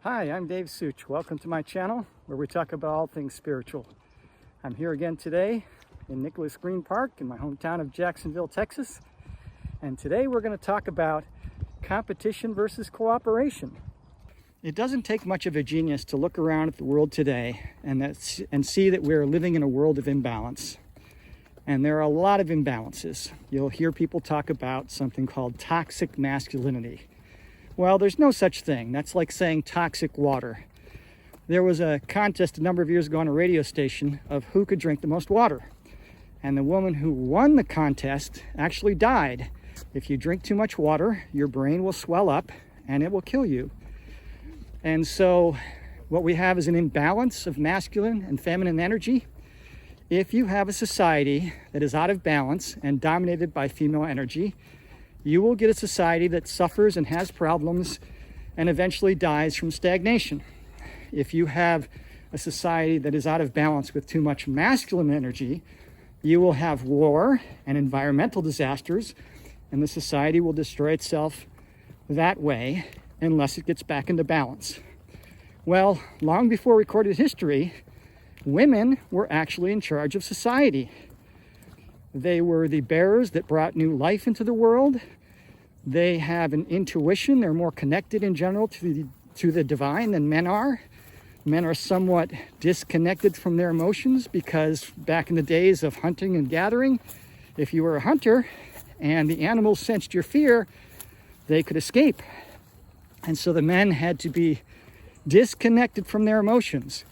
Hi, I'm Dave Such. Welcome to my channel where we talk about all things spiritual. I'm here again today in Nicholas Green Park in my hometown of Jacksonville, Texas. And today we're going to talk about competition versus cooperation. It doesn't take much of a genius to look around at the world today and see that we're living in a world of imbalance. And there are a lot of imbalances. You'll hear people talk about something called toxic masculinity. Well, there's no such thing. That's like saying toxic water. There was a contest a number of years ago on a radio station of who could drink the most water. And the woman who won the contest actually died. If you drink too much water, your brain will swell up and it will kill you. And so what we have is an imbalance of masculine and feminine energy. If you have a society that is out of balance and dominated by female energy, you will get a society that suffers and has problems and eventually dies from stagnation. If you have a society that is out of balance with too much masculine energy, you will have war and environmental disasters, and the society will destroy itself that way unless it gets back into balance. Well, long before recorded history, women were actually in charge of society. They were the bearers that brought new life into the world. They have an intuition. They're more connected in general to the divine than men are. Men are somewhat disconnected from their emotions because back in the days of hunting and gathering, if you were a hunter and the animals sensed your fear, they could escape. And so the men had to be disconnected from their emotions.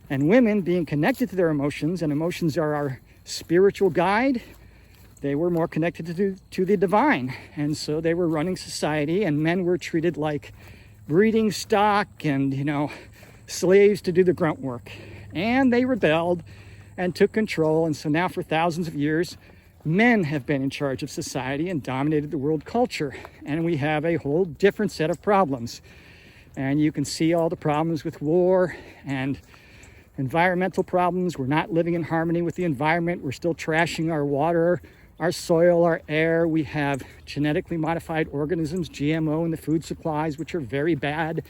And women, being connected to their emotions, and emotions are our spiritual guide, they were more connected to the divine. And so they were running society, and men were treated like breeding stock and, slaves to do the grunt work. And they rebelled and took control. And so now for thousands of years, men have been in charge of society and dominated the world culture. And we have a whole different set of problems. And you can see all the problems with war and environmental problems. We're not living in harmony with the environment. We're still trashing our water, our soil, our air. We have genetically modified organisms, GMO, in the food supplies, which are very bad.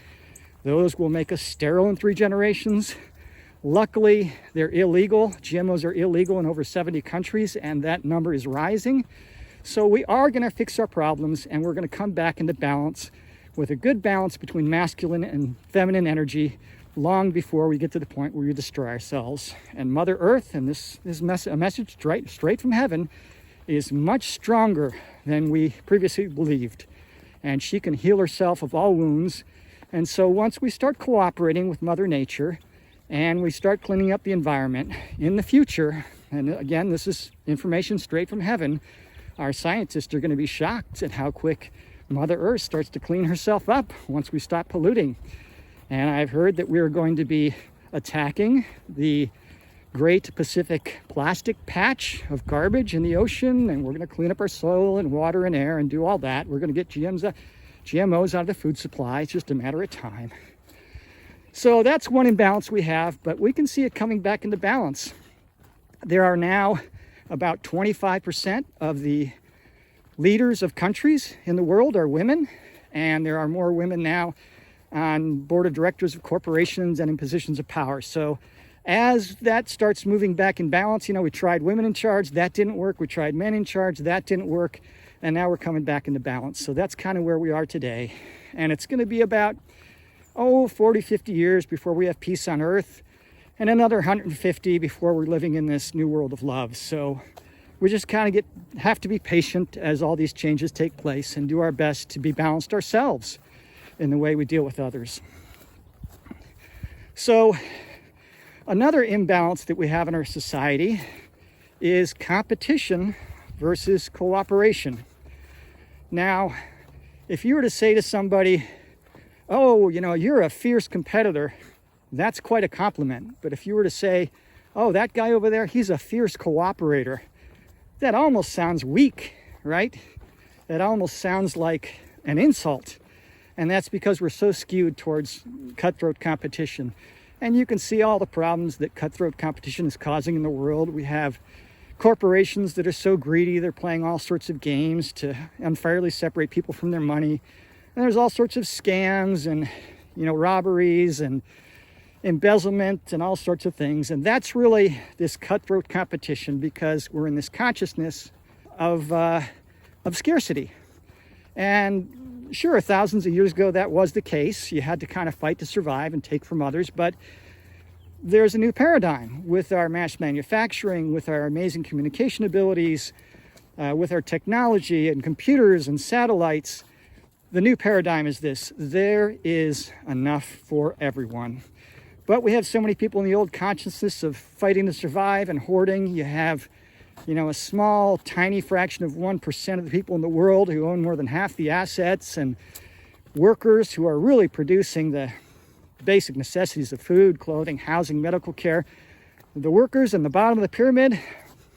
Those will make us sterile in 3 generations. Luckily, they're illegal. GMOs are illegal in over 70 countries, and that number is rising. So we are going to fix our problems, and we're going to come back into balance with a good balance between masculine and feminine energy long before we get to the point where we destroy ourselves. And Mother Earth, and this is a message straight from heaven, is much stronger than we previously believed. And she can heal herself of all wounds. And so once we start cooperating with Mother Nature and we start cleaning up the environment in the future, and again, this is information straight from heaven, our scientists are going to be shocked at how quick Mother Earth starts to clean herself up once we stop polluting. And I've heard that we're going to be attacking the Great Pacific Plastic Patch of garbage in the ocean, and we're going to clean up our soil and water and air and do all that. We're going to get GMOs out of the food supply. It's just a matter of time. So that's one imbalance we have, but we can see it coming back into balance. There are now about 25% of the leaders of countries in the world are women, and there are more women now on board of directors of corporations and in positions of power. So as that starts moving back in balance, we tried women in charge, that didn't work. We tried men in charge, that didn't work. And now we're coming back into balance. So that's kind of where we are today. And it's going to be about, 40, 50 years before we have peace on earth, and another 150 before we're living in this new world of love. So we just kind of have to be patient as all these changes take place and do our best to be balanced ourselves in the way we deal with others. So another imbalance that we have in our society is competition versus cooperation. Now, if you were to say to somebody, you're a fierce competitor, that's quite a compliment. But if you were to say, that guy over there, he's a fierce cooperator, that almost sounds weak, right? That almost sounds like an insult. And that's because we're so skewed towards cutthroat competition. And you can see all the problems that cutthroat competition is causing in the world. We have corporations that are so greedy, they're playing all sorts of games to unfairly separate people from their money. And there's all sorts of scams and, robberies and embezzlement and all sorts of things. And that's really this cutthroat competition, because we're in this consciousness of scarcity. And sure, thousands of years ago that was the case. You had to kind of fight to survive and take from others. But there's a new paradigm with our mass manufacturing, with our amazing communication abilities, with our technology and computers and satellites. The new paradigm is this: there is enough for everyone. But we have so many people in the old consciousness of fighting to survive and hoarding. You have, a small, tiny fraction of 1% of the people in the world who own more than half the assets, and workers who are really producing the basic necessities of food, clothing, housing, medical care. The workers in the bottom of the pyramid,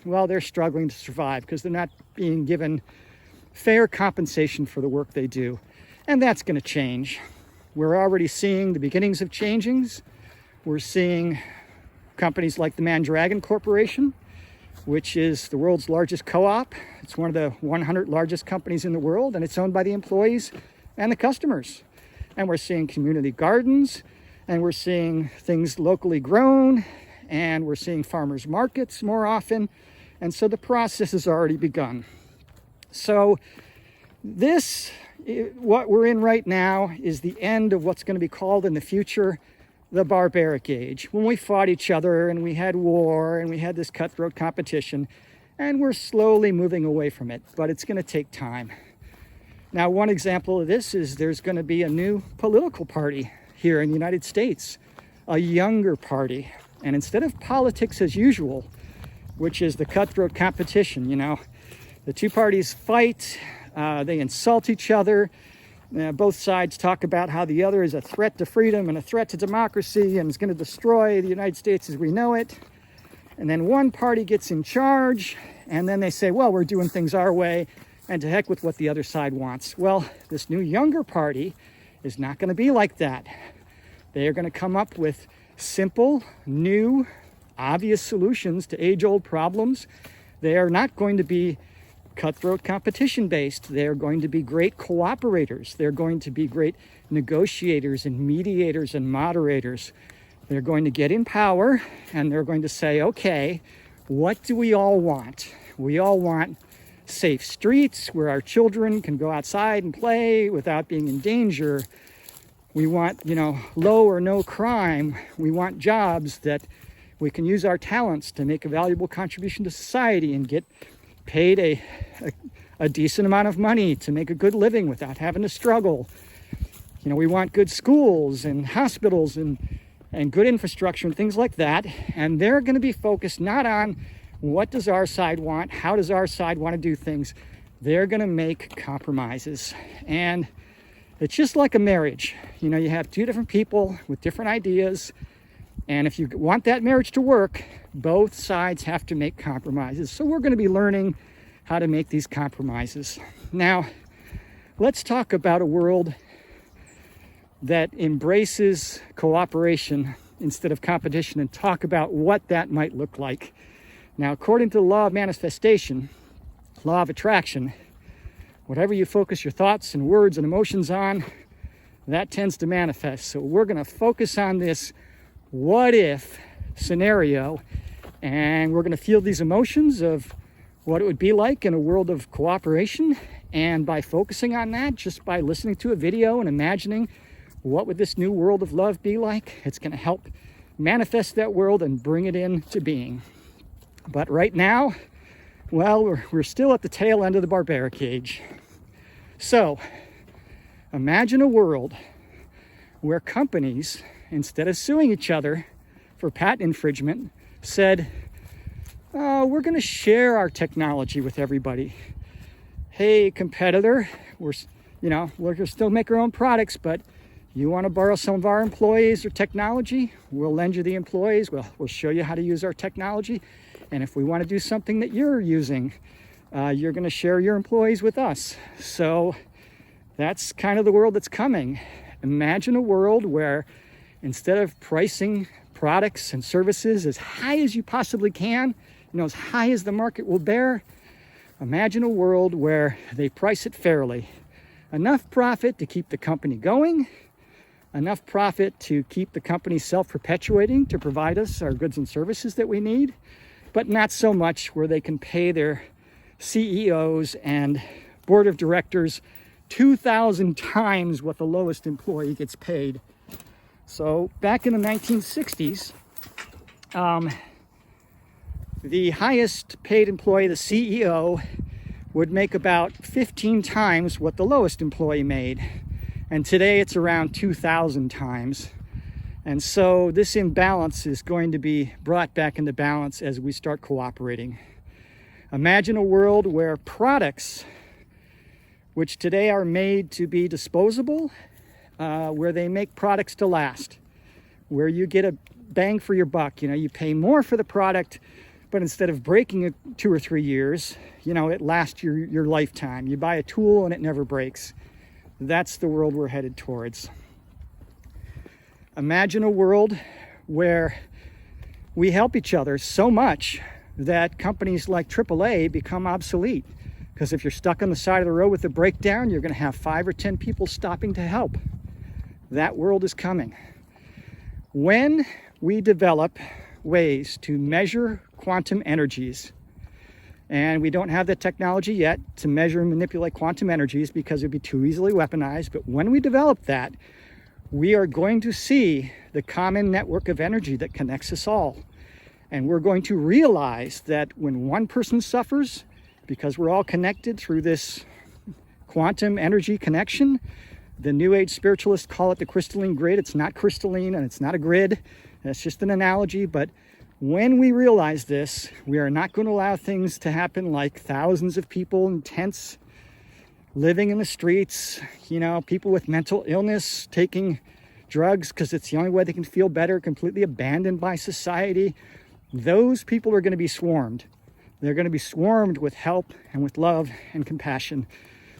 well, they're struggling to survive because they're not being given fair compensation for the work they do. And that's going to change. We're already seeing the beginnings of changings. We're seeing companies like the Mandragon Corporation, which is the world's largest co-op. It's one of the 100 largest companies in the world, and it's owned by the employees and the customers. And we're seeing community gardens, and we're seeing things locally grown, and we're seeing farmers markets more often. And so the process has already begun. So what we're in right now is the end of what's going to be called in the future the barbaric age, when we fought each other and we had war and we had this cutthroat competition, and we're slowly moving away from it, but it's going to take time. Now, one example of this is there's going to be a new political party here in the United States, a younger party. And instead of politics as usual, which is the cutthroat competition, the two parties fight, they insult each other. Both sides talk about how the other is a threat to freedom and a threat to democracy and is going to destroy the United States as we know it. And then one party gets in charge, and then they say, well, we're doing things our way, and to heck with what the other side wants. Well, this new younger party is not going to be like that. They are going to come up with simple, new, obvious solutions to age-old problems. They are not going to be cutthroat competition based. They're going to be great cooperators. They're going to be great negotiators and mediators and moderators. They're going to get in power, and they're going to say, okay, what do we all want? We all want safe streets where our children can go outside and play without being in danger. We want, low or no crime. We want jobs that we can use our talents to make a valuable contribution to society and get paid a decent amount of money to make a good living without having to struggle. We want good schools and hospitals and good infrastructure and things like that. And they're going to be focused not on what does our side want, how does our side want to do things. They're going to make compromises. And it's just like a marriage. You have two different people with different ideas. And if you want that marriage to work, both sides have to make compromises. So we're going to be learning how to make these compromises. Now, let's talk about a world that embraces cooperation instead of competition and talk about what that might look like. Now, according to the law of manifestation, law of attraction, whatever you focus your thoughts and words and emotions on, that tends to manifest. So we're going to focus on this what if scenario, and we're going to feel these emotions of what it would be like in a world of cooperation. And by focusing on that, just by listening to a video and imagining what would this new world of love be like, it's going to help manifest that world and bring it into being. But right now, well, we're still at the tail end of the barbaric age. So imagine a world where companies, instead of suing each other for patent infringement, said, oh, we're going to share our technology with everybody. Hey, competitor, we're going to still make our own products, but you want to borrow some of our employees or technology? We'll lend you the employees. We'll show you how to use our technology. And if we want to do something that you're using, you're going to share your employees with us. So that's kind of the world that's coming. Imagine a world where instead of pricing products and services as high as you possibly can, as high as the market will bear, imagine a world where they price it fairly. Enough profit to keep the company going, enough profit to keep the company self-perpetuating, to provide us our goods and services that we need, but not so much where they can pay their CEOs and board of directors 2,000 times what the lowest employee gets paid. So back in the 1960s, the highest paid employee, the CEO, would make about 15 times what the lowest employee made. And today it's around 2,000 times. And so this imbalance is going to be brought back into balance as we start cooperating. Imagine a world where products, which today are made to be disposable, where they make products to last, where you get a bang for your buck. You pay more for the product, but instead of breaking it 2 or 3 years, it lasts your lifetime. You buy a tool and it never breaks. That's the world we're headed towards. Imagine a world where we help each other so much that companies like AAA become obsolete. Because if you're stuck on the side of the road with a breakdown, you're going to have 5 or 10 people stopping to help. That world is coming. When we develop ways to measure quantum energies, and we don't have the technology yet to measure and manipulate quantum energies because it would be too easily weaponized, but when we develop that, we are going to see the common network of energy that connects us all. And we're going to realize that when one person suffers, because we're all connected through this quantum energy connection, the New Age spiritualists call it the crystalline grid. It's not crystalline and it's not a grid. That's just an analogy. But when we realize this, we are not going to allow things to happen like thousands of people in tents, living in the streets, people with mental illness, taking drugs because it's the only way they can feel better, completely abandoned by society. Those people are going to be swarmed. They're going to be swarmed with help and with love and compassion.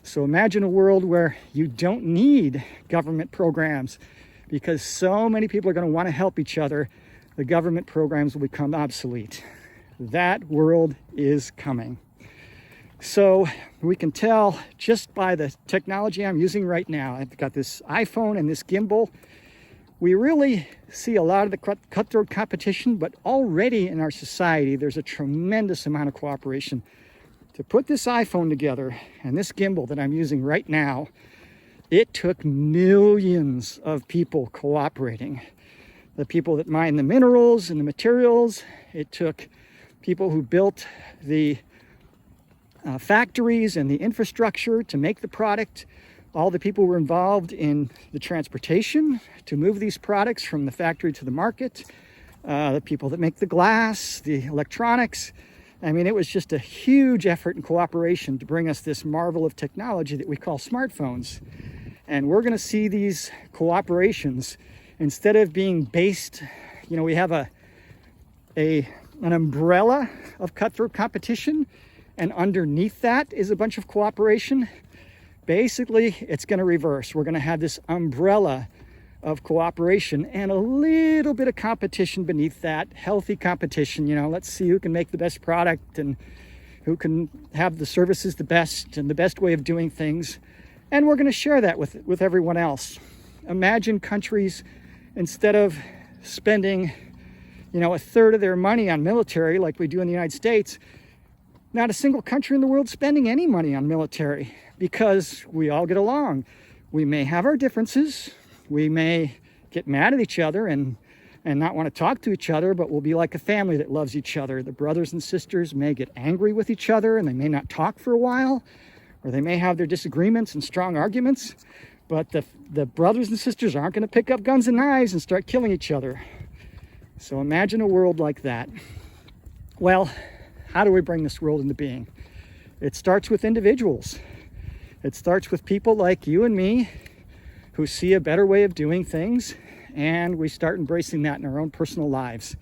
So imagine a world where you don't need government programs because so many people are going to want to help each other. The government programs will become obsolete. That world is coming. So we can tell just by the technology I'm using right now. I've got this iPhone and this gimbal. We really see a lot of the cutthroat competition, but already in our society, there's a tremendous amount of cooperation. To put this iPhone together and this gimbal that I'm using right now, it took millions of people cooperating. The people that mine the minerals and the materials. It took people who built the factories and the infrastructure to make the product. All the people who were involved in the transportation to move these products from the factory to the market. The people that make the glass, the electronics. I mean, it was just a huge effort and cooperation to bring us this marvel of technology that we call smartphones. And we're going to see these cooperations, instead of being based, we have an umbrella of cutthroat competition, and underneath that is a bunch of cooperation. Basically, it's going to reverse. We're going to have this umbrella of cooperation and a little bit of competition beneath that, healthy competition. Let's see who can make the best product and who can have the services the best and the best way of doing things. And we're going to share that with everyone else. Imagine countries, instead of spending, a third of their money on military like we do in the United States, not a single country in the world spending any money on military because we all get along. We may have our differences. We may get mad at each other and not want to talk to each other, but we'll be like a family that loves each other. The brothers and sisters may get angry with each other and they may not talk for a while, or they may have their disagreements and strong arguments, but the brothers and sisters aren't going to pick up guns and knives and start killing each other. So imagine a world like that. Well, how do we bring this world into being? It starts with individuals. It starts with people like you and me who see a better way of doing things, and we start embracing that in our own personal lives.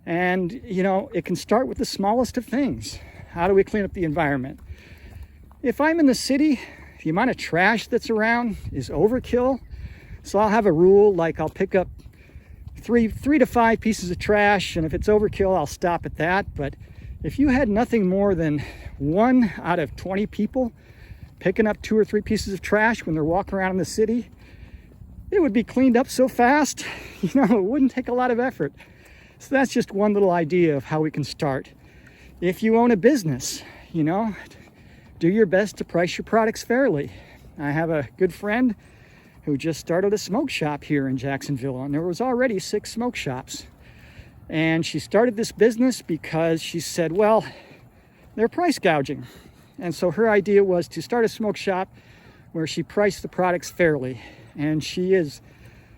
And, it can start with the smallest of things. How do we clean up the environment? If I'm in the city, the amount of trash that's around is overkill. So I'll have a rule, like I'll pick up three to 5 pieces of trash, and if it's overkill, I'll stop at that. But if you had nothing more than 1 out of 20 people picking up 2 or 3 pieces of trash when they're walking around in the city, it would be cleaned up so fast, it wouldn't take a lot of effort. So that's just one little idea of how we can start. If you own a business, do your best to price your products fairly. I have a good friend who just started a smoke shop here in Jacksonville, and there was already 6 smoke shops. And she started this business because she said, well, they're price gouging. And so her idea was to start a smoke shop where she priced the products fairly. And she is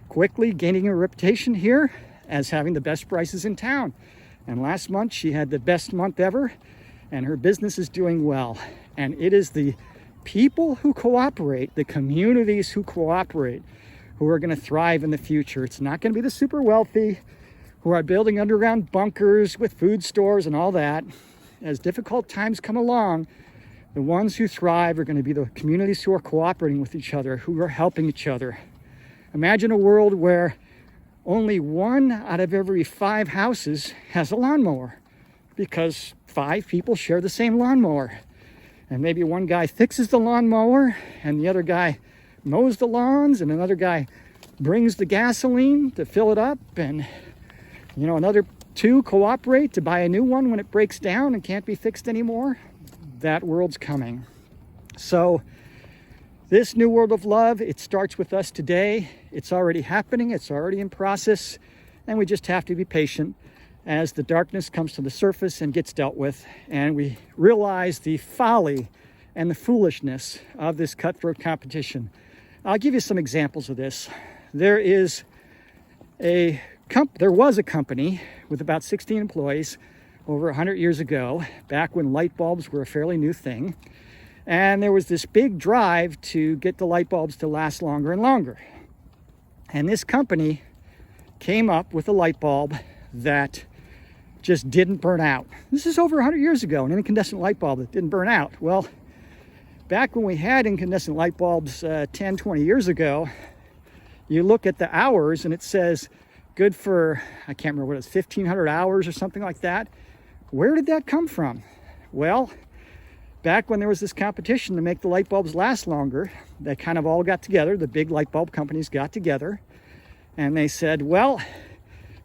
quickly gaining a reputation here as having the best prices in town. And last month she had the best month ever, and her business is doing well. And it is the people who cooperate, the communities who cooperate, who are going to thrive in the future. It's not going to be the super wealthy who are building underground bunkers with food stores and all that. As difficult times come along, the ones who thrive are going to be the communities who are cooperating with each other, who are helping each other. Imagine a world where only 1 out of every 5 houses has a lawnmower, because 5 people share the same lawnmower. And maybe one guy fixes the lawnmower, and the other guy mows the lawns, and another guy brings the gasoline to fill it up, and another 2 cooperate to buy a new one when it breaks down and can't be fixed anymore. That world's coming. So this new world of love, it starts with us today. It's already happening, it's already in process, and we just have to be patient as the darkness comes to the surface and gets dealt with, and we realize the folly and the foolishness of this cutthroat competition. I'll give you some examples of this. There was a company with about 16 employees over 100 years ago, back when light bulbs were a fairly new thing. And there was this big drive to get the light bulbs to last longer and longer. And this company came up with a light bulb that just didn't burn out. This is over 100 years ago, an incandescent light bulb that didn't burn out. Well, back when we had incandescent light bulbs 10, 20 years ago, you look at the hours and it says good for, I can't remember what it was, 1,500 hours or something like that. Where did that come from? Well, back when there was this competition to make the light bulbs last longer, they kind of all got together, the big light bulb companies got together, and they said, well,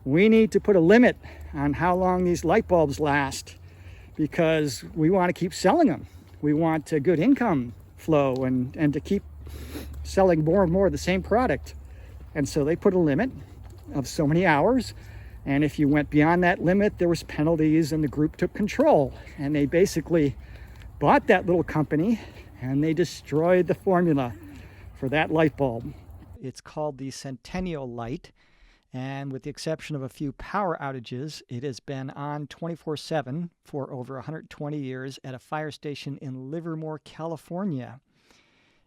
we need to put a limit on how long these light bulbs last, because we want to keep selling them. We want a good income flow and to keep selling more and more of the same product. And so they put a limit of so many hours, and if you went beyond that limit, there was penalties, and the group took control, and they basically bought that little company and they destroyed the formula for that light bulb. It's called the Centennial Light, and with the exception of a few power outages, it has been on 24/7 for over 120 years at a fire station in Livermore, California.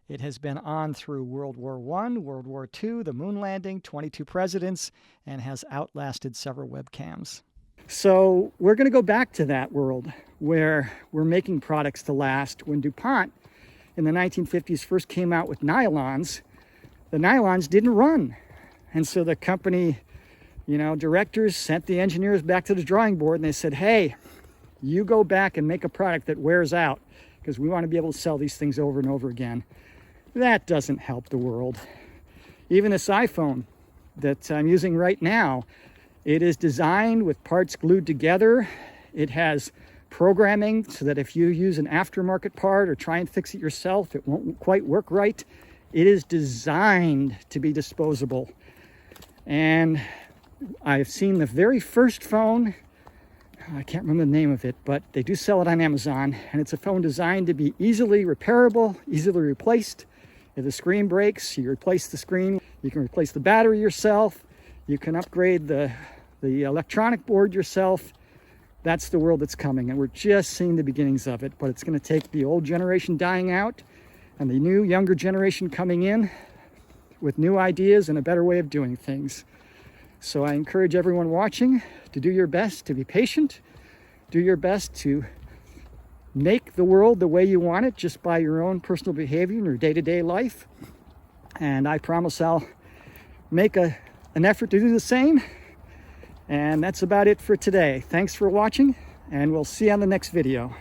It has been on through World War I, World War II, the moon landing, 22 presidents, and has outlasted several webcams. So we're going to go back to that world where we're making products to last. When DuPont in the 1950s first came out with nylons, the nylons didn't run. And so the company, directors sent the engineers back to the drawing board, and they said, hey, you go back and make a product that wears out, because we want to be able to sell these things over and over again. That doesn't help the world. Even this iPhone that I'm using right now, it is designed with parts glued together. It has programming so that if you use an aftermarket part or try and fix it yourself, it won't quite work right. It is designed to be disposable. And I've seen the very first phone, I can't remember the name of it, but they do sell it on Amazon, and it's a phone designed to be easily repairable, easily replaced. If the screen breaks, you replace the screen. You can replace the battery yourself. You can upgrade the electronic board yourself. That's the world that's coming, and we're just seeing the beginnings of it, but it's going to take the old generation dying out and the new, younger generation coming in with new ideas and a better way of doing things. So I encourage everyone watching to do your best to be patient, do your best to make the world the way you want it just by your own personal behavior in your day-to-day life. And I promise I'll make an effort to do the same. And that's about it for today. Thanks for watching, and we'll see you on the next video.